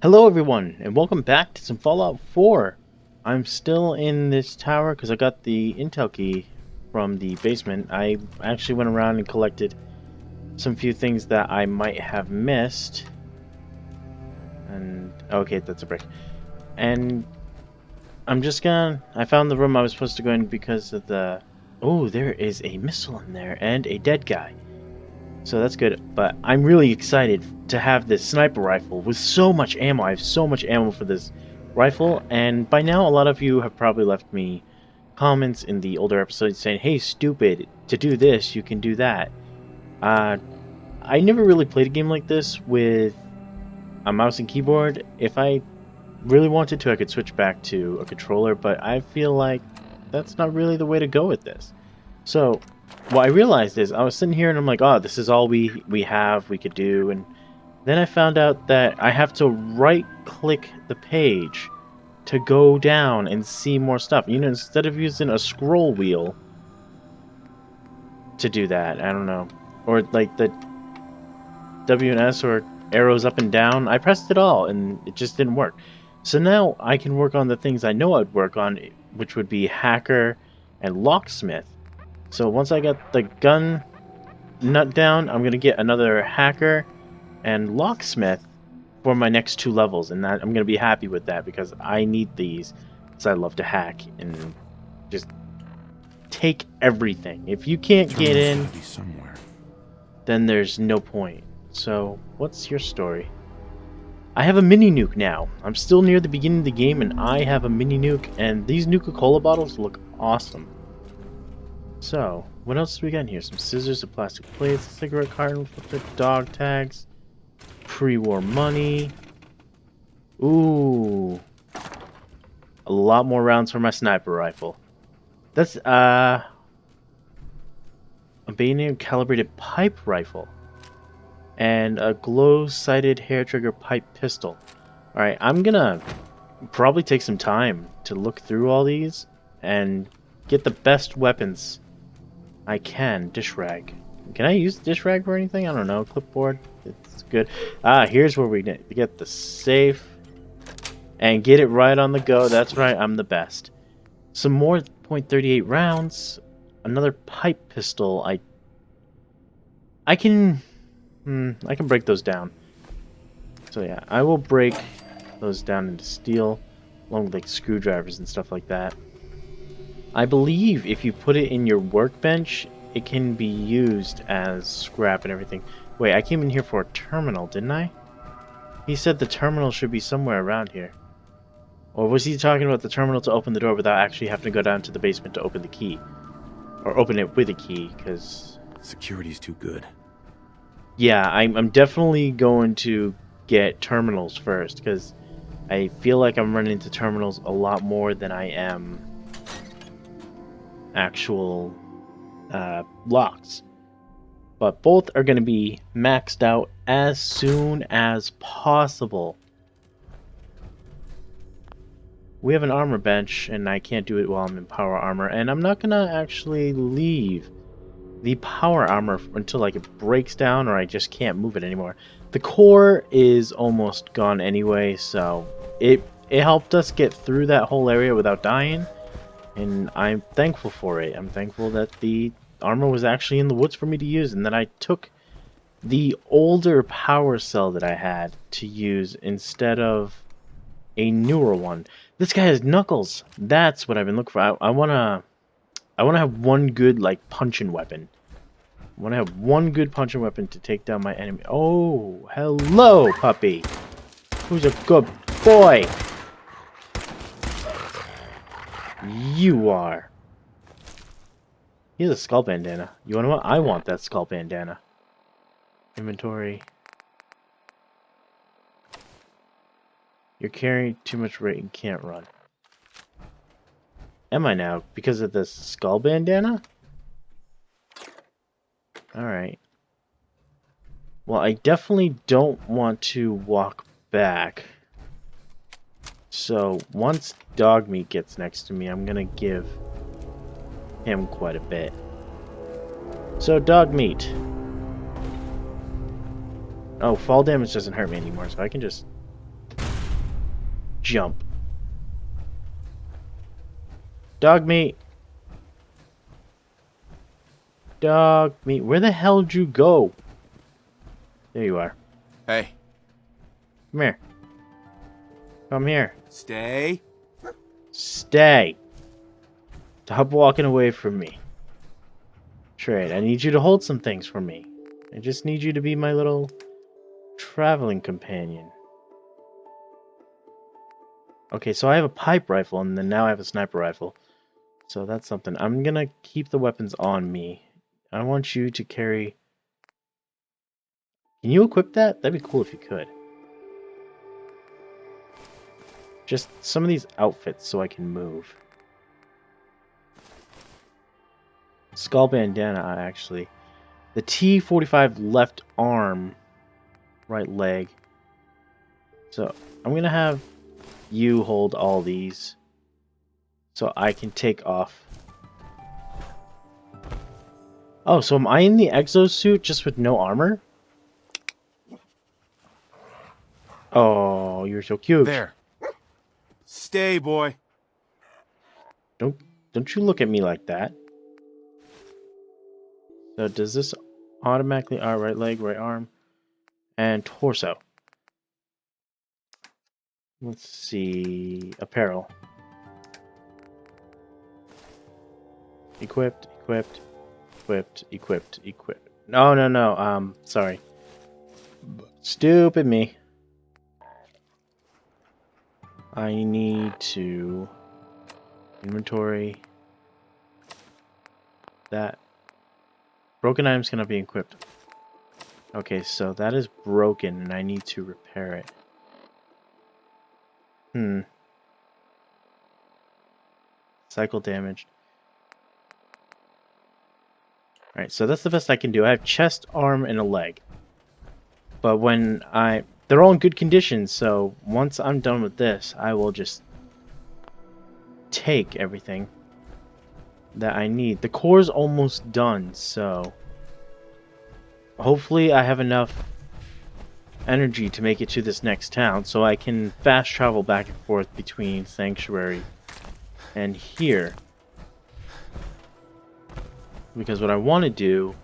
Hello everyone, and welcome back to some Fallout 4. I'm still in this tower because I got the intel key from the basement. I actually went around and collected some few things that I might have missed. And, okay, that's a brick. And I found the room I was supposed to go in because of the... Oh, there is a missile in there and a dead guy. So that's good, but I'm really excited to have this sniper rifle with so much ammo. I have so much ammo for this rifle, and by now a lot of you have probably left me comments in the older episodes saying, hey stupid, to do this you can do that. I never really played a game like this with a mouse and keyboard. If I really wanted to, I could switch back to a controller, but I feel like that's not really the way to go with this. So what I realized is I was sitting here and I'm like, oh, this is all we could do. And then I found out that I have to right click the page to go down and see more stuff. You know, instead of using a scroll wheel to do that, I don't know. Or like the W and S or arrows up and down, I pressed it all and it just didn't work. So now I can work on the things I know I'd work on, which would be hacker and locksmith. So once I get the gun nut down, I'm going to get another hacker and locksmith for my next 2 levels. And that I'm going to be happy with that because I need these because I love to hack and just take everything. If you can't get in, then there's no point. So what's your story? I have a mini nuke now. I'm still near the beginning of the game and I have a mini nuke, and these Nuka-Cola bottles look awesome. So, what else do we got in here? Some scissors, a plastic plates, a cigarette carton with the dog tags, pre-war money. Ooh. A lot more rounds for my sniper rifle. That's, a bayonet calibrated pipe rifle. And a glow-sighted hair trigger pipe pistol. Alright, I'm gonna probably take some time to look through all these and get the best weapons I can. Dish rag. Can I use dish rag for anything? I don't know. Clipboard. It's good. Here's where we get the safe and get it right on the go. That's right. I'm the best. Some more .38 rounds. Another pipe pistol. I can break those down. So yeah, I will break those down into steel along with like screwdrivers and stuff like that. I believe if you put it in your workbench, it can be used as scrap and everything. Wait, I came in here for a terminal, didn't I? He said the terminal should be somewhere around here. Or was he talking about the terminal to open the door without actually having to go down to the basement to open the key? Or open it with a key, because... security's too good. Yeah, I'm definitely going to get terminals first, because I feel like I'm running into terminals a lot more than I am actual locks. But both are going to be maxed out as soon as possible. We have an armor bench, and I can't do it while I'm in power armor, and I'm not going to actually leave the power armor until like it breaks down or I just can't move it anymore. The core is almost gone anyway, so it helped us get through that whole area without dying. And I'm thankful for it. I'm thankful that the armor was actually in the woods for me to use, and that I took the older power cell that I had to use instead of a newer one. This guy has knuckles. That's what I've been looking for. I wanna have one good like punching weapon. I wanna have one good punching weapon to take down my enemy. Oh, hello, puppy. Who's a good boy? You are. He has a skull bandana. You wanna know what? I want that skull bandana. Inventory. You're carrying too much weight and can't run. Am I now? Because of this skull bandana? Alright. Well, I definitely don't want to walk back. So, once Dogmeat gets next to me, I'm gonna give him quite a bit. So, Dogmeat. Oh, fall damage doesn't hurt me anymore, so I can just jump. Dog meat. Dog meat. Where the hell did you go? There you are. Hey. Come here. Come here. Stay. Stay. Stop walking away from me. Trade. I need you to hold some things for me. I just need you to be my little traveling companion. Okay, so I have a pipe rifle, and then now I have a sniper rifle. So that's something. I'm gonna keep the weapons on me. I want you to carry... Can you equip that? That'd be cool if you could. Just some of these outfits so I can move. Skull bandana, actually. The T-45 left arm, right leg. So I'm gonna have you hold all these so I can take off. Oh, so am I in the exosuit just with no armor? Oh, you're so cute. There. Stay, boy. Don't you look at me like that. So does this automatically... right leg, right arm, and torso. Let's see... Apparel. Equipped, equipped, equipped, equipped, equipped. No, sorry. Stupid me. I need to... Inventory. That. Broken items cannot be equipped. Okay, so that is broken and I need to repair it. Cycle damaged. Alright, so that's the best I can do. I have chest, arm, and a leg. But when they're all in good condition, so once I'm done with this, I will just take everything that I need. The core's almost done, so hopefully I have enough energy to make it to this next town so I can fast travel back and forth between Sanctuary and here. Because what I want to do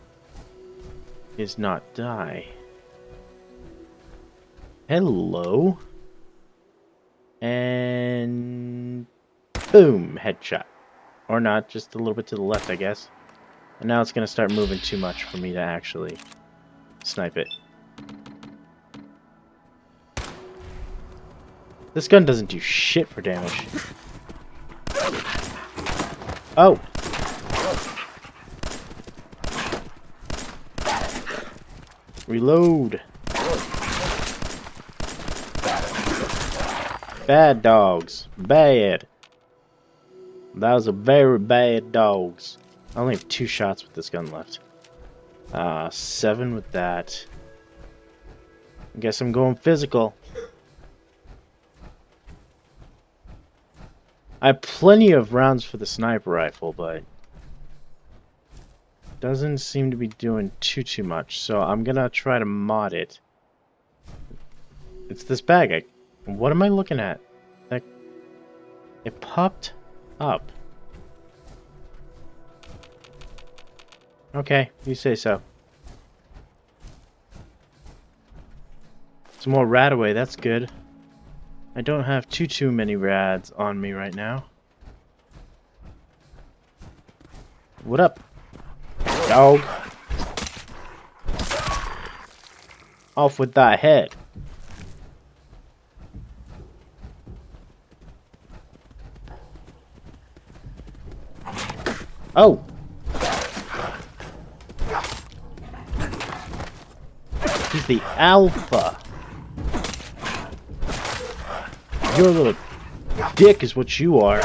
is not die. Hello. And boom, headshot. Or not, just a little bit to the left, I guess. And now it's going to start moving too much for me to actually snipe it. This gun doesn't do shit for damage. Oh! Reload! Bad dogs. Bad. That was a very bad dogs. I only have 2 shots with this gun left. 7 with that. I guess I'm going physical. I have plenty of rounds for the sniper rifle, but doesn't seem to be doing too much. So I'm gonna try to mod it. It's this bag. What am I looking at? It popped up. Okay, you say so. Some more Radaway, that's good. I don't have too many rads on me right now. What up, dog? Off with thy head. Oh! He's the alpha. You're a little dick is what you are.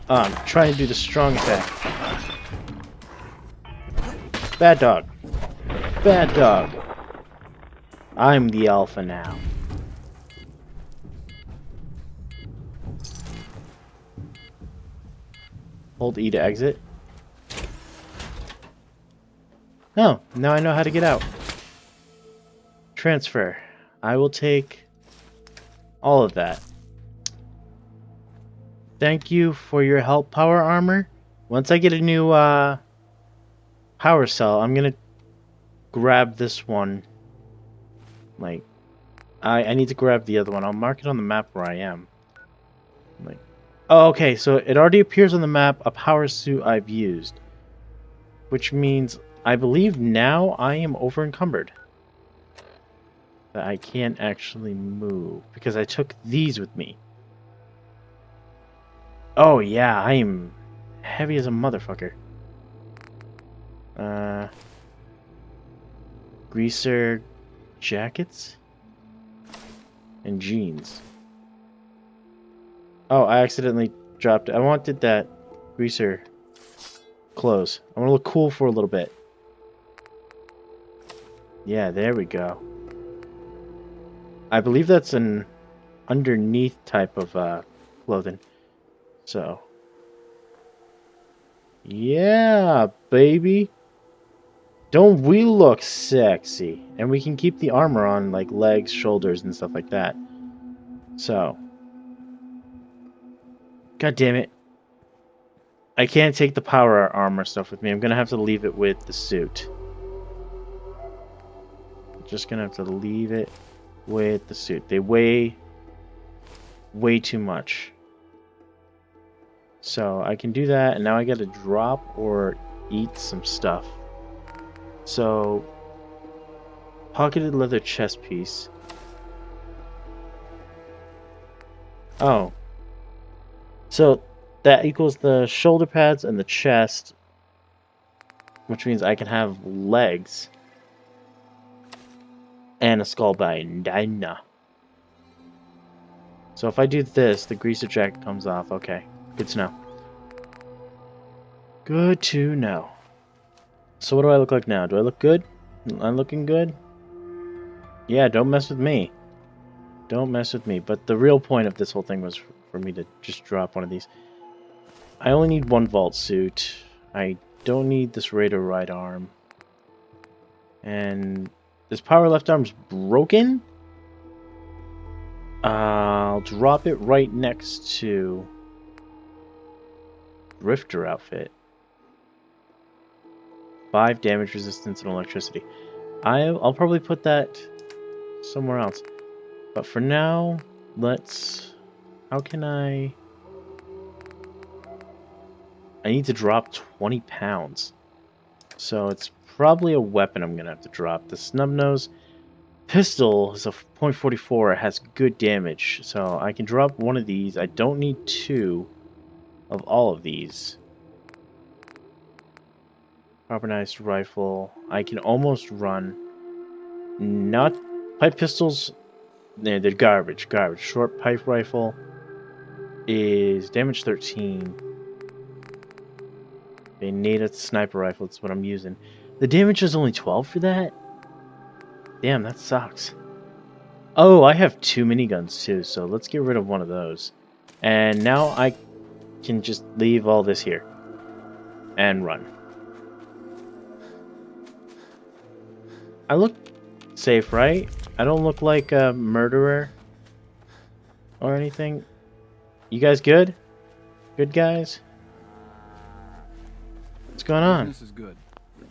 I'm trying to do the strong attack. Bad dog. Bad dog. I'm the alpha now. Hold E to exit. Oh, now I know how to get out. Transfer. I will take all of that. Thank you for your help, Power Armor. Once I get a new power cell, I'm gonna grab this one. Like, I need to grab the other one. I'll mark it on the map where I am. Like, oh, okay, so it already appears on the map a power suit I've used. Which means I believe now I am over encumbered. That I can't actually move because I took these with me. Oh yeah, I am heavy as a motherfucker. Greaser jackets and jeans. Oh, I accidentally dropped it. I wanted that greaser clothes. I want to look cool for a little bit. Yeah, there we go. I believe that's an underneath type of clothing. So, yeah, baby. Don't we look sexy? And we can keep the armor on, like legs, shoulders, and stuff like that. So, god damn it. I can't take the power armor stuff with me. I'm gonna have to leave it with the suit. Just gonna have to leave it with the suit. They weigh way too much. So I can do that, and now I gotta drop or eat some stuff. So, pocketed leather chest piece. Oh. So, that equals the shoulder pads and the chest, which means I can have legs and a skull bandana. So if I do this, the greaser jacket comes off. Okay, good to know. Good to know. So what do I look like now? Do I look good? I'm looking good? Yeah, don't mess with me. Don't mess with me. But the real point of this whole thing was for me to just drop one of these. I only need one vault suit. I don't need this Raider right arm. And this power left arm's broken? I'll drop it right next to Drifter outfit. 5 damage resistance and electricity. I'll probably put that somewhere else. But for now, let's... How can I need to drop 20 pounds. So it's probably a weapon I'm going to have to drop. The Snubnose pistol is a .44. It has good damage. So I can drop one of these. I don't need 2 of all of these. Carbonized rifle. I can almost run. Not pipe pistols. They're garbage. Garbage. Short pipe rifle is damage 13. A native sniper rifle. That's what I'm using. The damage is only 12 for that? Damn, that sucks. Oh, I have 2 miniguns too, so let's get rid of one of those. And now I can just leave all this here. And run. I look safe, right? I don't look like a murderer or anything. You guys good? Good guys? What's going on? This is good.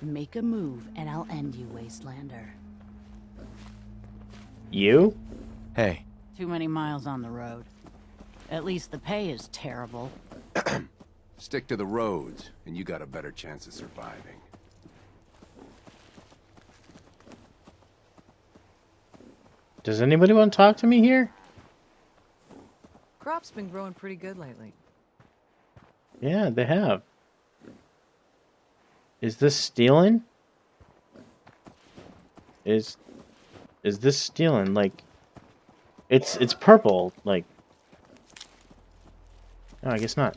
Make a move and I'll end you, Wastelander. You? Hey. Too many miles on the road. At least the pay is terrible. Stick to the roads, and you got a better chance of surviving. Does anybody want to talk to me here? Crop's been growing pretty good lately. Yeah, they have. Is this stealing? Is this stealing? Like, it's purple. Like, no, I guess not.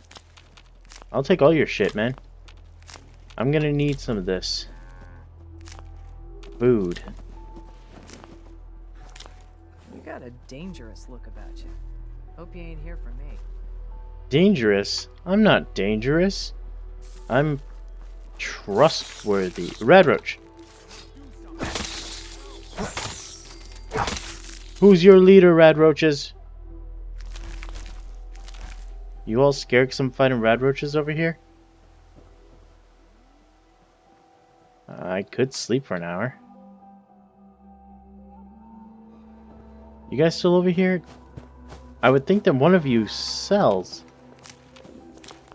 I'll take all your shit, man. I'm gonna need some of this food. You got a dangerous look about you. Hope you ain't here for me. Dangerous? I'm not dangerous. I'm trustworthy. Red Roach. Who's your leader, rad roaches? You all scared 'cause I'm fighting rad roaches over here? I could sleep for an hour. You guys still over here? I would think that one of you sells.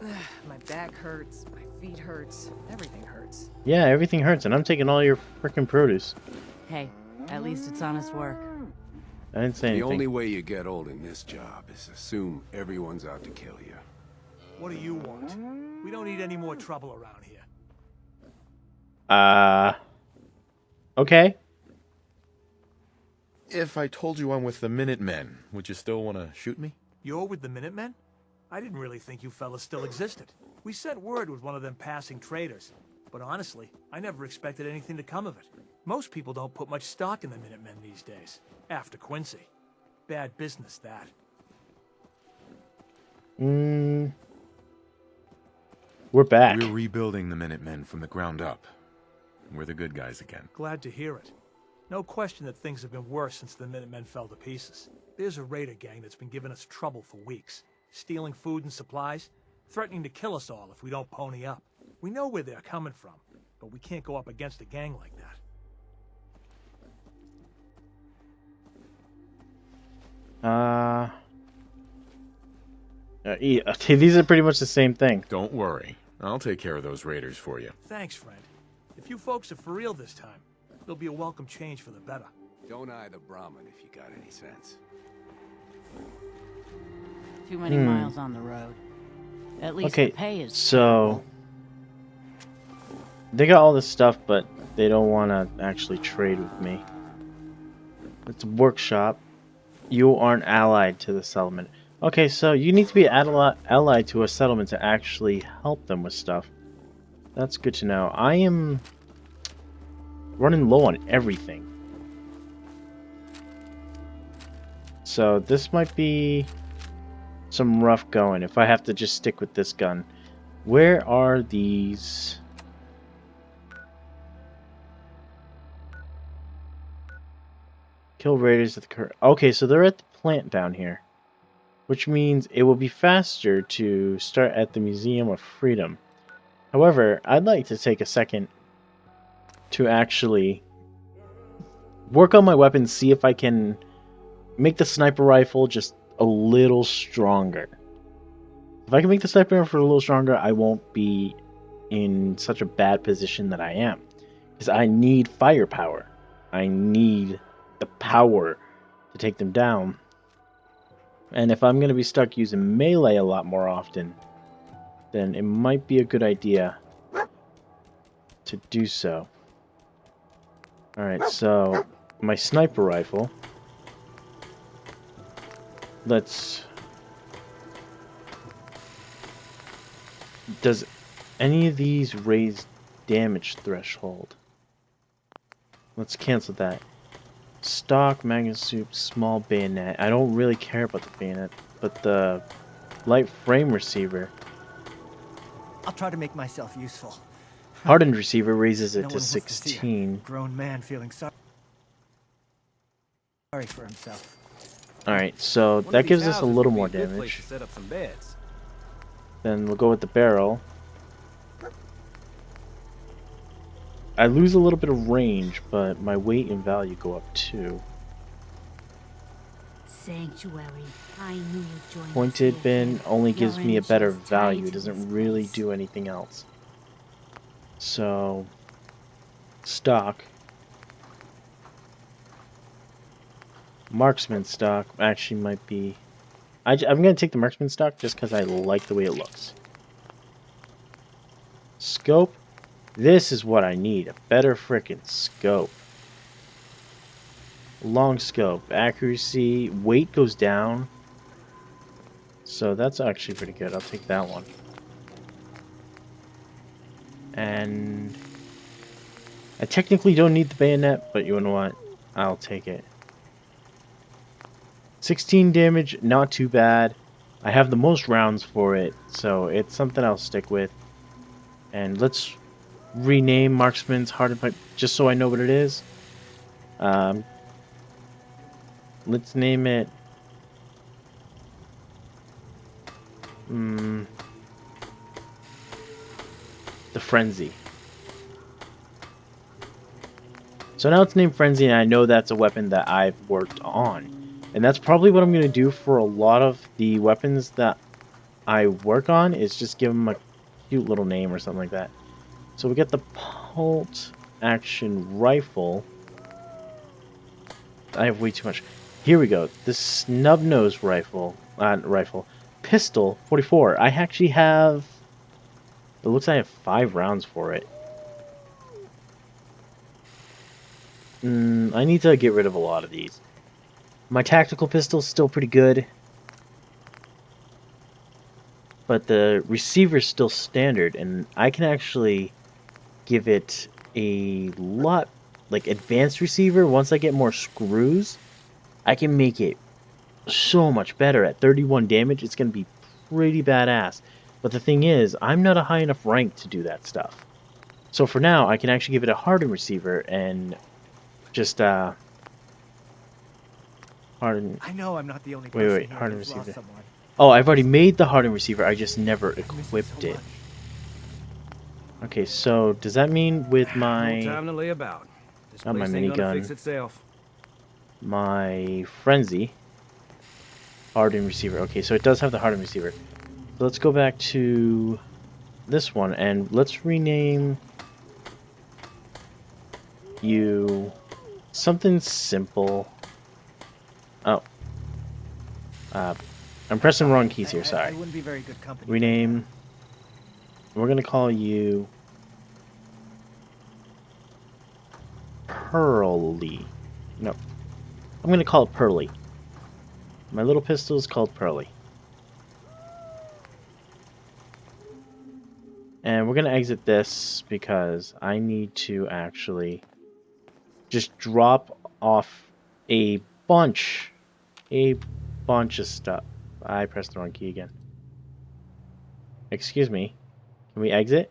My back hurts, my feet hurts, everything hurts. Yeah, everything hurts, and I'm taking all your freaking produce. Hey, at least it's honest work. I didn't say The anything. only way you get old in this job is assume everyone's out to kill you. What do you want? We don't need any more trouble around here. Okay. If I told you I'm with the Minutemen, would you still want to shoot me? You're with the Minutemen? I didn't really think you fellas still existed. We sent word with one of them passing traders. But honestly, I never expected anything to come of it. Most people don't put much stock in the Minutemen these days. After Quincy. Bad business, that. We're back. We're rebuilding the Minutemen from the ground up. We're the good guys again. Glad to hear it. No question that things have been worse since the Minutemen fell to pieces. There's a raider gang that's been giving us trouble for weeks. Stealing food and supplies, threatening to kill us all if we don't pony up. We know where they're coming from, but we can't go up against a gang like that. These are pretty much the same thing. Don't worry. I'll take care of those raiders for you. Thanks, friend. If you folks are for real this time, it'll be a welcome change for the better. Don't eye the Brahmin if you got any sense. Too many miles on the road. At least Okay, the pay is so they got all this stuff, but they don't want to actually trade with me. It's a workshop. You aren't allied to the settlement. Okay, so you need to be allied to a settlement to actually help them with stuff. That's good to know. I am running low on everything. So this might be some rough going if I have to just stick with this gun. Where are these? Kill raiders at the current. Okay, so they're at the plant down here, which means it will be faster to start at the Museum of Freedom. However, I'd like to take a second to actually work on my weapons, see if I can make the sniper rifle just a little stronger. If I can make the sniper rifle a little stronger, I won't be in such a bad position that I am. Because I need firepower. I need the power to take them down. And if I'm going to be stuck using melee a lot more often, then it might be a good idea to do so. Alright, so my sniper rifle. Does any of these raise damage threshold? Let's cancel that. Stock, magnet soup, small bayonet. I don't really care about the bayonet, but the light frame receiver. I'll try to make myself useful. Hardened receiver raises it No to one wants to see a 16. grown man feeling sorry for himself. Alright, so One of that these gives us a houses little would be more a good place damage. to set up some beds. Then we'll go with the barrel. I lose a little bit of range, but my weight and value go up too. Sanctuary. I knew you'd join us Pointed here, bin kid. only Your gives me a better energy is tied value. It to doesn't this really place. do anything else. So, stock. Marksman stock actually might be... I'm going to take the marksman stock just because I like the way it looks. Scope. This is what I need. A better frickin' scope. Long scope. Accuracy. Weight goes down. So that's actually pretty good. I'll take that one. And I technically don't need the bayonet, but you know what? I'll take it. 16 damage, not too bad. I have the most rounds for it, so it's something I'll stick with. And let's rename Marksman's Hardened Pipe just so I know what it is. let's name it... the Frenzy. So now it's named Frenzy, and I know that's a weapon that I've worked on. And that's probably what I'm going to do for a lot of the weapons that I work on, is just give them a cute little name or something like that. So we got the Pult Action Rifle. I have way too much. Here we go. The Snub-Nose Rifle. Pistol 44. I actually have... It looks like I have 5 rounds for it. I need to get rid of a lot of these. My tactical pistol is still pretty good. But the receiver's still standard, and I can actually give it a lot, like advanced receiver. Once I get more screws, I can make it so much better. At 31 damage, it's going to be pretty badass. But the thing is, I'm not a high enough rank to do that stuff. So for now, I can actually give it a hardened receiver and just hardened. I know I'm not the only person Wait, here hardened who's lost receiver. someone. Oh, I've already made the hardened receiver. I just never I miss you equipped so it. much. Okay, so does that mean with my No time to lay about. This Not my place ain't gonna minigun. fix itself. my Frenzy hardened receiver? Okay, so it does have the hardened receiver. So let's go back to this one and let's rename you something simple. Oh, I'm pressing wrong keys here. I Sorry. wouldn't be very good company. Rename. We're gonna call you Pearly. No, I'm gonna call it Pearly. My little pistol is called Pearly. And we're gonna exit this because I need to actually just drop off a bunch of stuff. I pressed the wrong key again. Excuse me. Can we exit?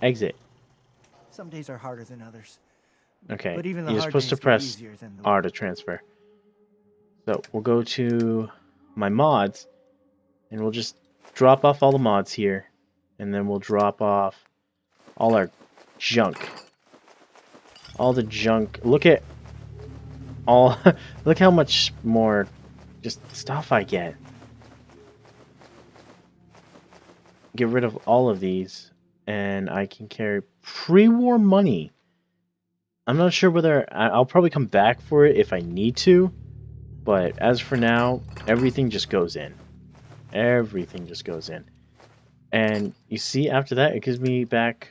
Exit. Some days are harder than others. Okay. But even the You're hard supposed to days get press easier than the... R to transfer. So we'll go to my mods and we'll just drop off all the mods here. And then we'll drop off all our junk. All the junk. Look at all look how much more just stuff I get. Get rid of all of these and I can carry pre-war money. I'm not sure whether I'll probably come back for it if I need to, but as for now, everything just goes in. Everything just goes in. And you see, after that, it gives me back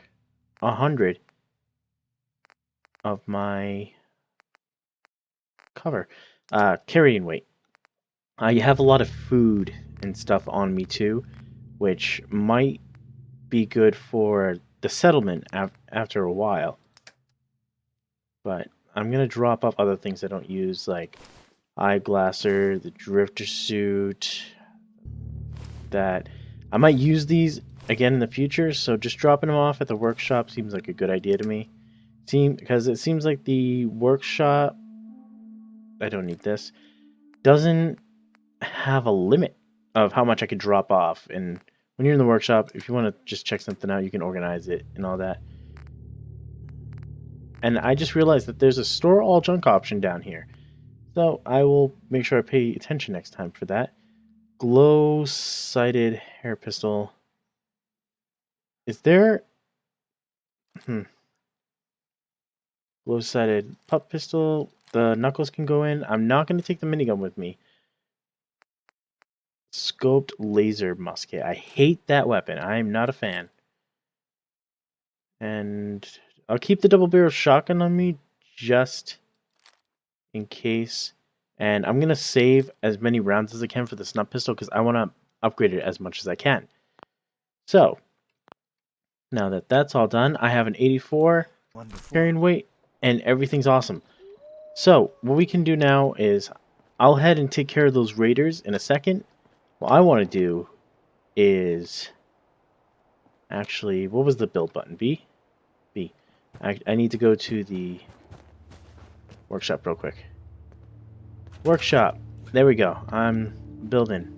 100 of my cover. Carrying weight. I have a lot of food and stuff on me too, which might be good for the settlement after a while. But I'm going to drop off other things I don't use, like Eyeglasser, the Drifter suit, that... I might use these again in the future, so just dropping them off at the workshop seems like a good idea to me. Because it seems like the workshop... I don't need this. Doesn't have a limit of how much I could drop off. And when you're in the workshop, if you want to just check something out, you can organize it and all that. And I just realized that there's a store all junk option down here. So I will make sure I pay attention next time for that. Glow-sighted hair pistol. Is there... Glow-sighted pup pistol. The knuckles can go in. I'm not going to take the minigun with me. Scoped laser musket. I hate that weapon. I am not a fan. And I'll keep the double barrel shotgun on me just in case. And I'm going to save as many rounds as I can for the snub pistol because I want to upgrade it as much as I can. So, now that that's all done, I have an 84 carrying weight and everything's awesome. So, what we can do now is I'll head and take care of those raiders in a second. What I want to do is... Actually, what was the build button? B? B. I need to go to the workshop real quick. Workshop. There we go. I'm building.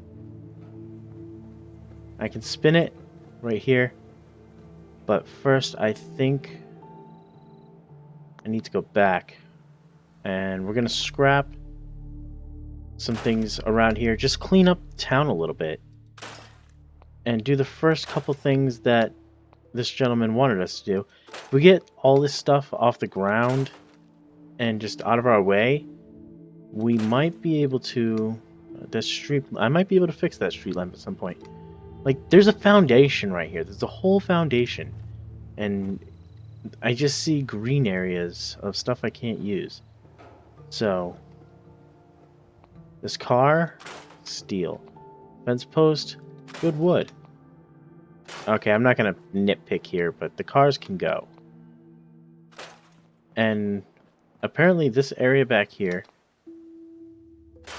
I can spin it right here. But first, I think I need to go back. And we're going to scrap some things around here. Just clean up town a little bit. And do the first couple things that this gentleman wanted us to do. If we get all this stuff off the ground and just out of our way, we might be able to... I might be able to fix that street lamp at some point. Like, there's a foundation right here. There's a whole foundation. And I just see green areas of stuff I can't use. So, this car, steel. Fence post, good wood. Okay, I'm not going to nitpick here, but the cars can go. And apparently this area back here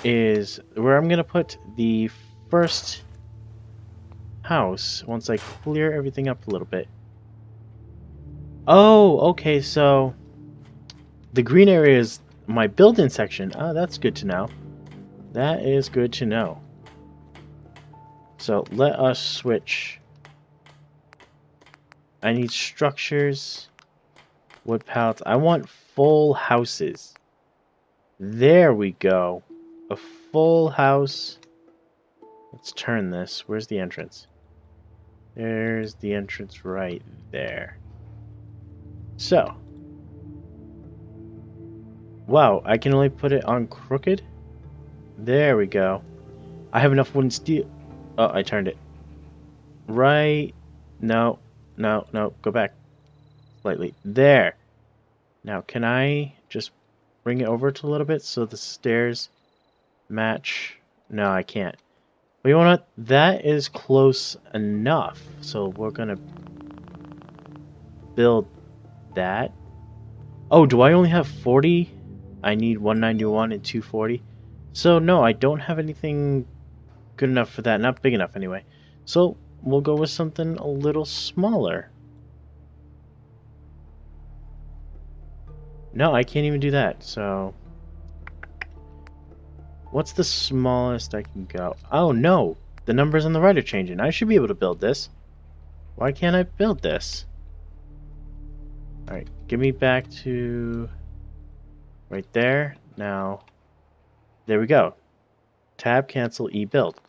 is where I'm going to put the first house once I clear everything up a little bit. Oh, okay, so the green area is my building section. Ah, that's good to know. That is good to know. So let us switch. I need structures, wood pallets. I want full houses. There we go. A full house. Let's turn this. Where's the entrance? There's the entrance right there. So. Wow, I can only put it on crooked? There we go. I have enough wooden steel. Oh, I turned it. Right. No. No, no. Go back. Slightly. There. Now, can I just bring it over to a little bit so the stairs match? No, I can't. But you know what? That is close enough. So we're going to build that. Oh, do I only have 40? I need 191 and 240. So no, I don't have anything good enough for that. Not big enough anyway. So we'll go with something a little smaller. No, I can't even do that. So what's the smallest I can go? Oh no, the numbers on the right are changing. I should be able to build this. Why can't I build this? Alright, give me back to right there. Now, there we go. Tab, cancel, E, build.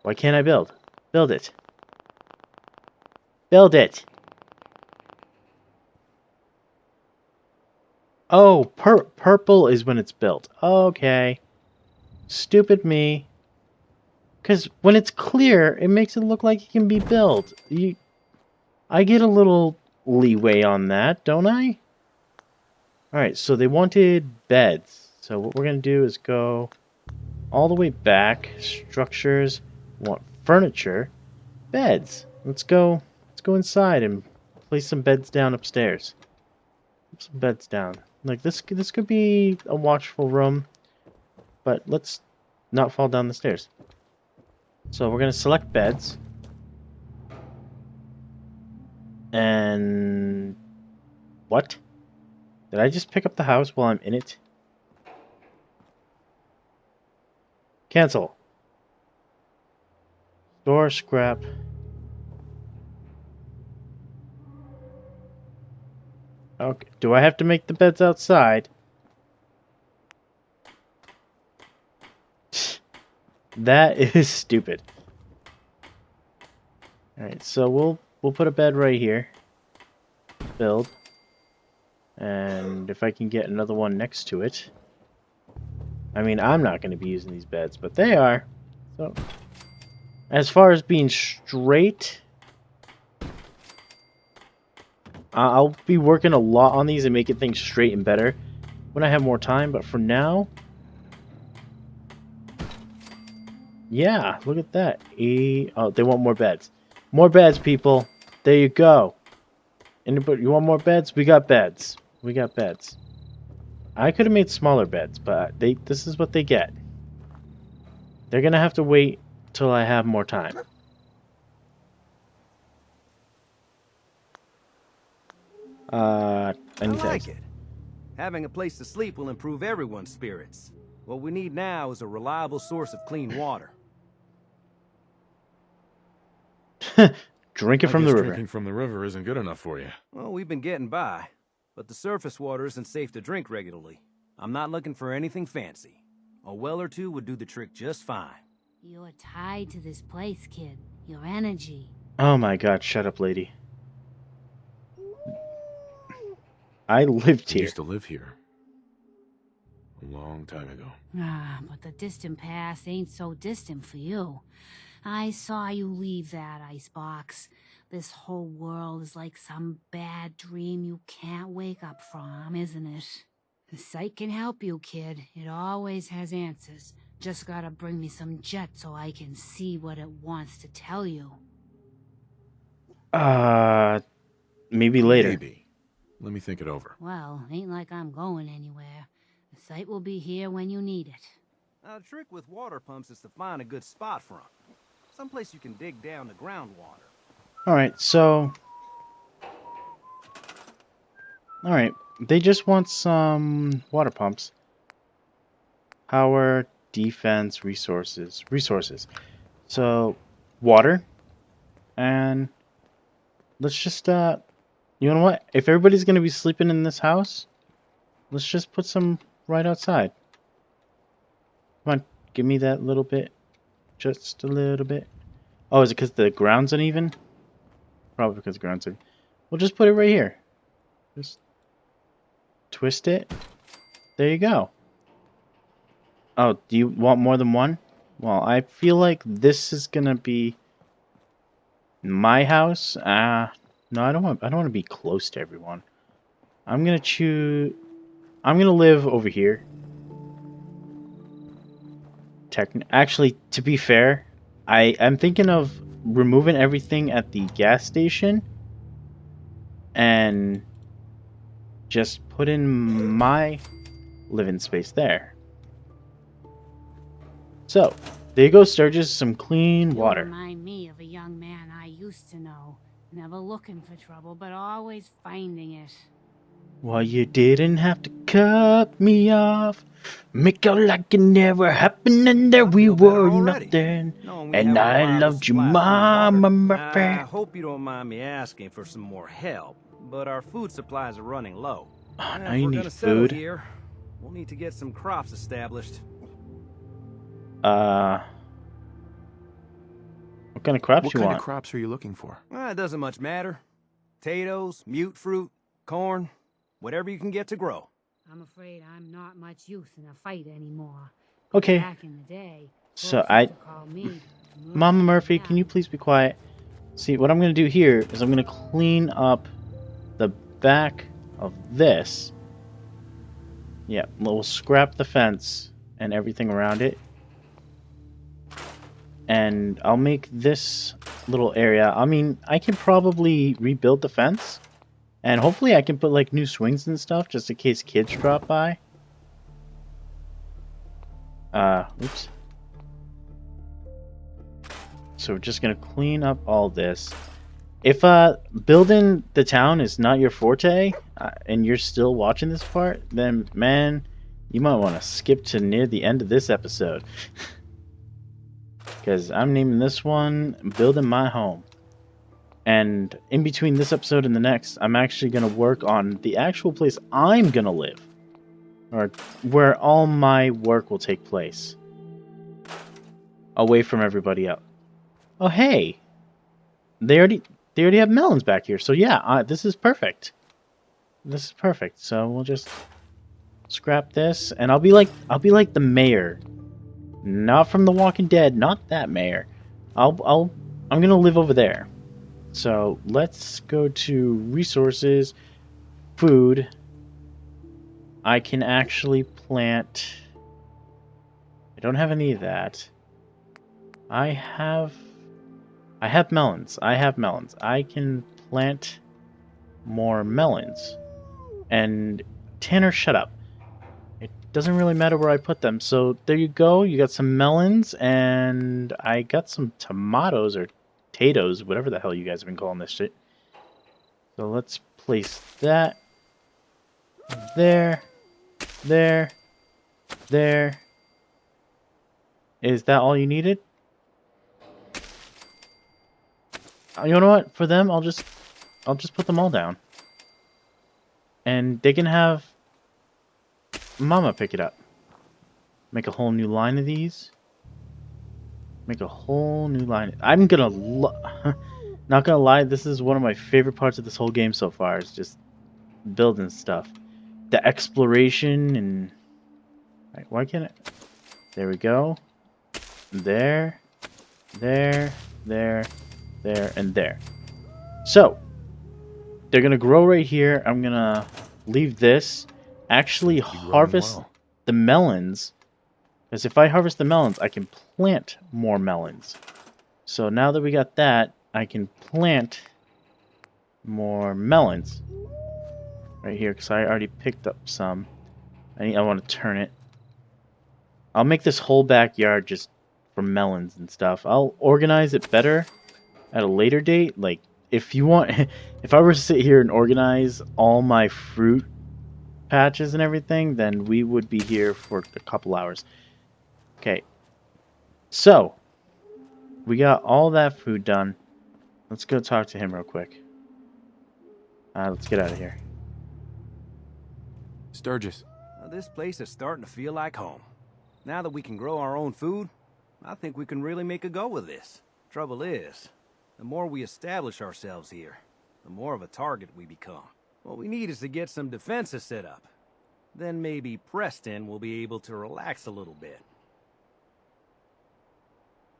Why can't I build? Build it. Build it! Oh, purple is when it's built. Okay. Stupid me. Because when it's clear, it makes it look like it can be built. I get a little leeway on that, don't I? Alright, so they wanted beds. So what we're going to do is go all the way back. Structures. Want furniture. Beds. Let's go inside and place some beds down upstairs. Put some beds down. Like this could be a watchful room, but let's not fall down the stairs. So we're going to select beds. And what? Did I just pick up the house while I'm in it? Cancel. Store scrap. Okay, do I have to make the beds outside? That is stupid. Alright, so we'll put a bed right here. Build. And if I can get another one next to it. I mean, I'm not going to be using these beds, but they are. So, as far as being straight, I'll be working a lot on these and making things straight and better when I have more time. But for now, yeah, look at that. Oh, they want more beds. More beds, people. There you go. Anybody, you want more beds? We got beds. We got beds. I could have made smaller beds, but this is what they get. They're going to have to wait till I have more time. I like it. Having a place to sleep will improve everyone's spirits. What we need now is a reliable source of clean water. Drink it I from the guess river. drinking from the river isn't good enough for you. Well, we've been getting by, but the surface water isn't safe to drink regularly. I'm not looking for anything fancy. A well or two would do the trick just fine. You're tied to this place, kid. Your energy. Oh my god, shut up, lady. I lived I here. used to live here. A long time ago. Ah, but the distant past ain't so distant for you. I saw you leave that icebox. This whole world is like some bad dream you can't wake up from, isn't it? The sight can help you, kid. It always has answers. Just gotta bring me some jet so I can see what it wants to tell you. Maybe later. Maybe. Let me think it over. Well, ain't like I'm going anywhere. The site will be here when you need it. Now, the trick with water pumps is to find a good spot for them. Someplace you can dig down to groundwater. Alright, so... Alright, they just want some water pumps. Power, defense, resources. Resources. So, water. And... let's just, you know what? If everybody's gonna be sleeping in this house, let's just put some right outside. Come on, give me that little bit. Just a little bit. Oh, is it because the ground's uneven? Probably because the ground's uneven. We'll just put it right here. Just twist it. There you go. Oh, do you want more than one? Well, I feel like this is gonna be my house. No, I don't want to be close to everyone. I'm gonna live over here. Actually, to be fair, I'm thinking of removing everything at the gas station and just put in my living space there. So, there you go, Sturgis, some clean You water. remind me of a young man I used to know. Never looking for trouble, but always finding it. Well, you didn't have to cut me off. Make out like it never happened and that we feel better were already. nothing. Knowing we And have a I reliable loved you, supply of clean Mama water. Murphy. I hope you don't mind me asking for some more help, but our food supplies are running low. Oh, now If you we're need gonna settle food. here, we'll need to get some crops established. What kind of crops What you kind want? of crops are you looking for? It doesn't much matter. Potatoes, mute fruit, corn, whatever you can get to grow. I'm afraid I'm not much use in a fight anymore. Okay. Back in the day, So folks I- used to call me Mama Murphy, can you please be quiet? See, what I'm going to do here is I'm going to clean up the back of this. Yeah, we'll scrap the fence and everything around it. And I'll make this little area. I mean, I can probably rebuild the fence. And hopefully I can put like new swings and stuff just in case kids drop by. Oops. So we're just gonna clean up all this. If building the town is not your forte, and you're still watching this part, then man, you might want to skip to near the end of this episode. Because I'm naming this one Building My Home. And in between this episode and the next, I'm actually going to work on the actual place I'm going to live. Or where all my work will take place. Away from everybody else. Oh, hey! They already have melons back here. So yeah, this is perfect. This is perfect. So we'll just scrap this. And I'll be like the mayor. Not from The Walking Dead, not that mayor. I'm gonna live over there. So let's go to resources, food. I can actually plant. I don't have any of that. I have melons. I can plant more melons. And Tanner, shut up. Doesn't really matter where I put them. So there you go. You got some melons, and I got some tomatoes or potatoes, whatever the hell you guys have been calling this shit. So let's place that there, there, there, Is that all you needed? You know what? For them, I'll just put them all down. And they can have Mama pick it up. Make a whole new line of these. Make a whole new line. I'm gonna not gonna lie, this is one of my favorite parts of this whole game so far. It's just building stuff. The exploration and... Right, why can't it... There we go. There. There. There. There. And there. So, they're gonna grow right here. I'm gonna leave this. Actually harvest the melons. Because if I harvest the melons, I can plant more melons. So now that we got that, I can plant more melons. Right here, because I already picked up some. I want to turn it. I'll make this whole backyard just for melons and stuff. I'll organize it better at a later date. Like, if you want... If I were to sit here and organize all my fruit patches and everything, then we would be here for a couple hours. Okay. So, we got all that food done. Let's go talk to him real quick. Let's get out of here. Sturgis. This place is starting to feel like home. Now that we can grow our own food, I think we can really make a go of this. Trouble is, the more we establish ourselves here, the more of a target we become. What we need is to get some defenses set up. Then maybe Preston will be able to relax a little bit.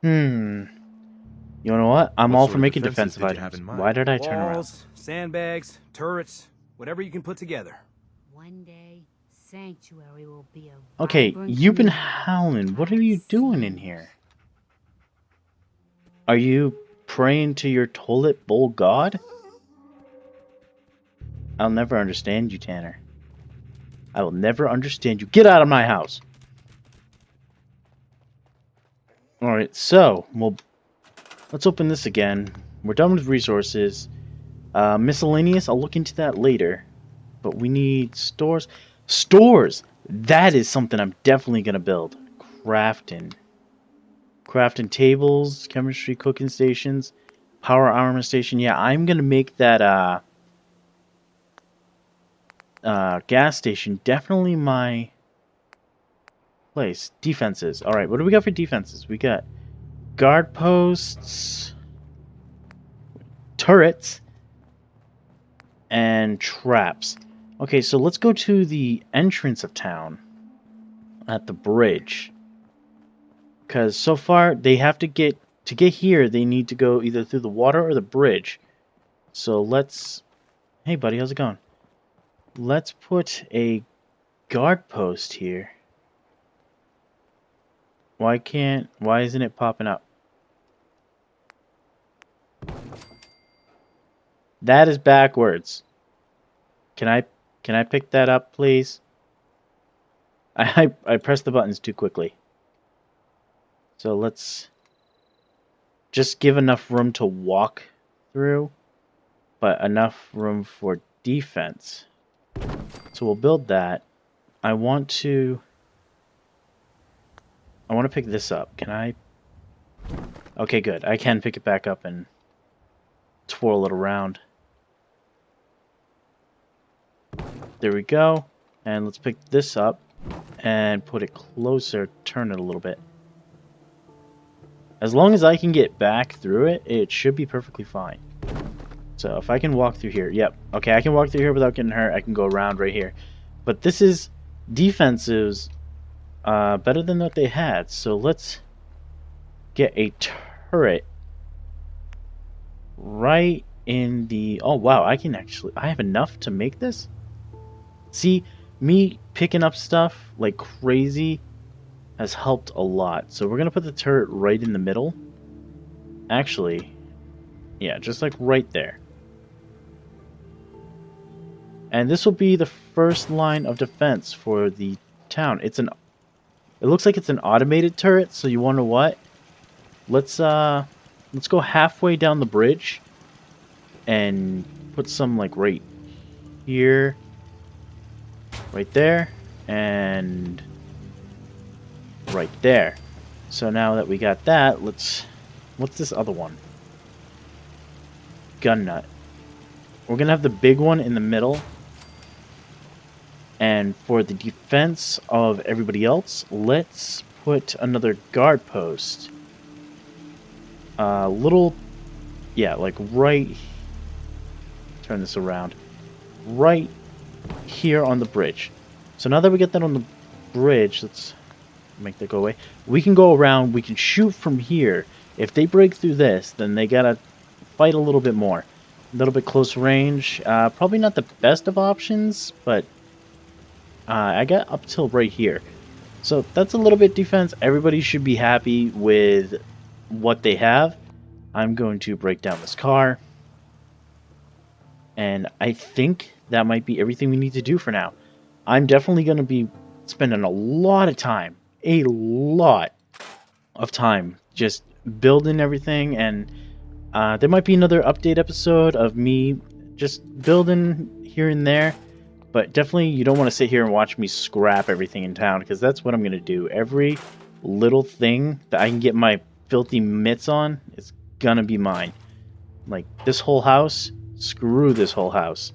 You know what? I'm What all sort for of making defenses defensive did you have items. in mind? Why did I turn around? Walls, sandbags, turrets, whatever you can put together. One day, Sanctuary will be a Okay, vibrant you've been community. howling. What are you doing in here? Are you praying to your toilet bowl god? I'll never understand you, Tanner. I will never understand you. Get out of my house! Alright, so, let's open this again. We're done with resources. Miscellaneous, I'll look into that later. But we need stores. Stores! That is something I'm definitely going to build. Crafting tables, chemistry cooking stations, power armor station. Yeah, I'm going to make that gas station definitely my place. Defenses. Alright, what do we got for defenses? We got guard posts, turrets, and traps. Okay, so let's go to the entrance of town at the bridge. Because so far, they have to get here, they need to go either through the water or the bridge. So let's... Hey, buddy, how's it going? Let's put a guard post here. Why isn't it popping up? That is backwards. Can I pick that up, please? I pressed the buttons too quickly. So let's just give enough room to walk through, but enough room for defense. So we'll build that. I want to pick this up. Can I? Okay, good. I can pick it back up and twirl it around. There we go. And let's pick this up and put it closer, turn it a little bit. As long as I can get back through it, it should be perfectly fine. So if I can walk through here, yep. Okay, I can walk through here without getting hurt. I can go around right here. But this is defensives better than what they had. So let's get a turret right in the... Oh, wow, I have enough to make this? See, me picking up stuff like crazy has helped a lot. So we're going to put the turret right in the middle. Actually, yeah, just like right there. And this will be the first line of defense for the town. It looks like it's an automated turret, so you wonder what? Let's go halfway down the bridge and put some like right here, right there, and right there. So now that we got that, let's... What's this other one? Gun nut. We're gonna have the big one in the middle. And for the defense of everybody else, let's put another guard post. Little... Yeah, like right... Turn this around. Right here on the bridge. So now that we get that on the bridge, let's make that go away. We can go around, we can shoot from here. If they break through this, then they gotta fight a little bit more. A little bit close range. Probably not the best of options, but I got up till right here. So that's a little bit defense. Everybody should be happy with what they have. I'm going to break down this car. And I think that might be everything we need to do for now. I'm definitely going to be spending a lot of time, just building everything. And there might be another update episode of me just building here and there. But definitely you don't want to sit here and watch me scrap everything in town, because that's what I'm going to do. Every little thing that I can get my filthy mitts on is going to be mine. Like this whole house, screw this whole house.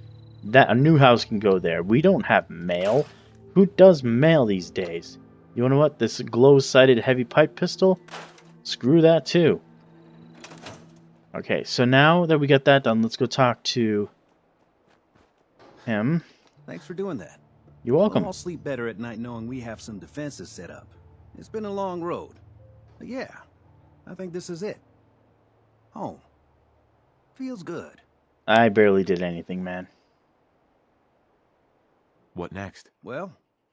A new house can go there. We don't have mail. Who does mail these days? You know what? This glow-sighted heavy pipe pistol? Screw that too. Okay, so now that we got that done, let's go talk to him. Thanks for doing that. You're welcome. We'll all sleep better at night knowing we have some defenses set up. It's been a long road. But yeah, I think this is it. Home. Feels good. I barely did anything, man. What next? Well,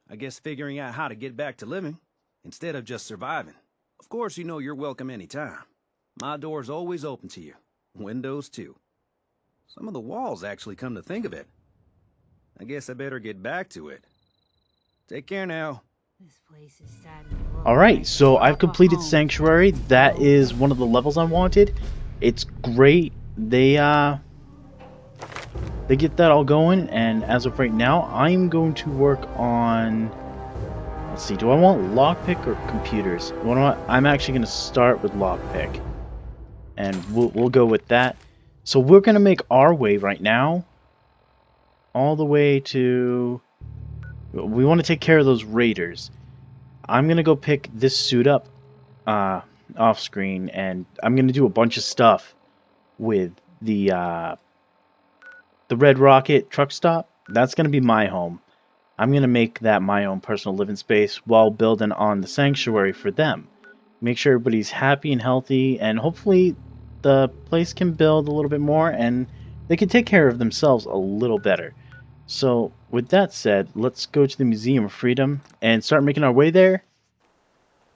I guess figuring out how to get back to living, instead of just surviving. Of course, you know you're welcome anytime. My door's always open to you. Windows, too. Some of the walls, actually, come to think of it. I guess I better get back to it. Take care now. This place is starting to look Alright, like so a I've completed home. Sanctuary. That is one of the levels I wanted. It's great. They get that all going, and as of right now, I'm going to work on... Let's see, do I want lockpick or computers? I'm actually going to start with lockpick. And we'll go with that. So we're going to make our way right now all the way to... We want to take care of those raiders. I'm going to go pick this suit up off screen, and I'm going to do a bunch of stuff with the Red Rocket truck stop. That's going to be my home. I'm going to make that my own personal living space while building on the sanctuary for them. Make sure everybody's happy and healthy, and hopefully the place can build a little bit more and they can take care of themselves a little better. So with that said, let's go to the Museum of Freedom and start making our way there.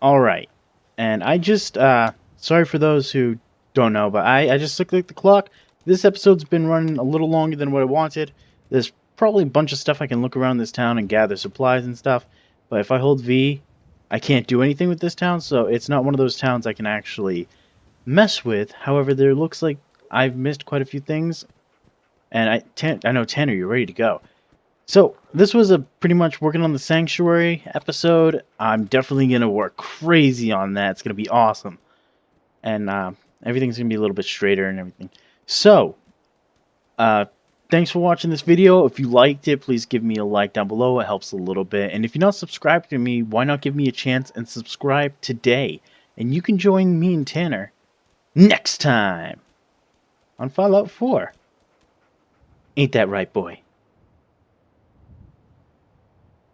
Alright, and I just, sorry for those who don't know, but I just looked at the clock. This episode's been running a little longer than what I wanted. There's probably a bunch of stuff I can look around this town and gather supplies and stuff, but if I hold V, I can't do anything with this town, so it's not one of those towns I can actually mess with. However, there looks like I've missed quite a few things, and I know, Tanner, you're ready to go. So this was a pretty much working on the Sanctuary episode. I'm definitely going to work crazy on that. It's going to be awesome. And everything's going to be a little bit straighter and everything. So, thanks for watching this video. If you liked it, please give me a like down below. It helps a little bit. And if you're not subscribed to me, why not give me a chance and subscribe today? And you can join me and Tanner next time on Fallout 4. Ain't that right, boy?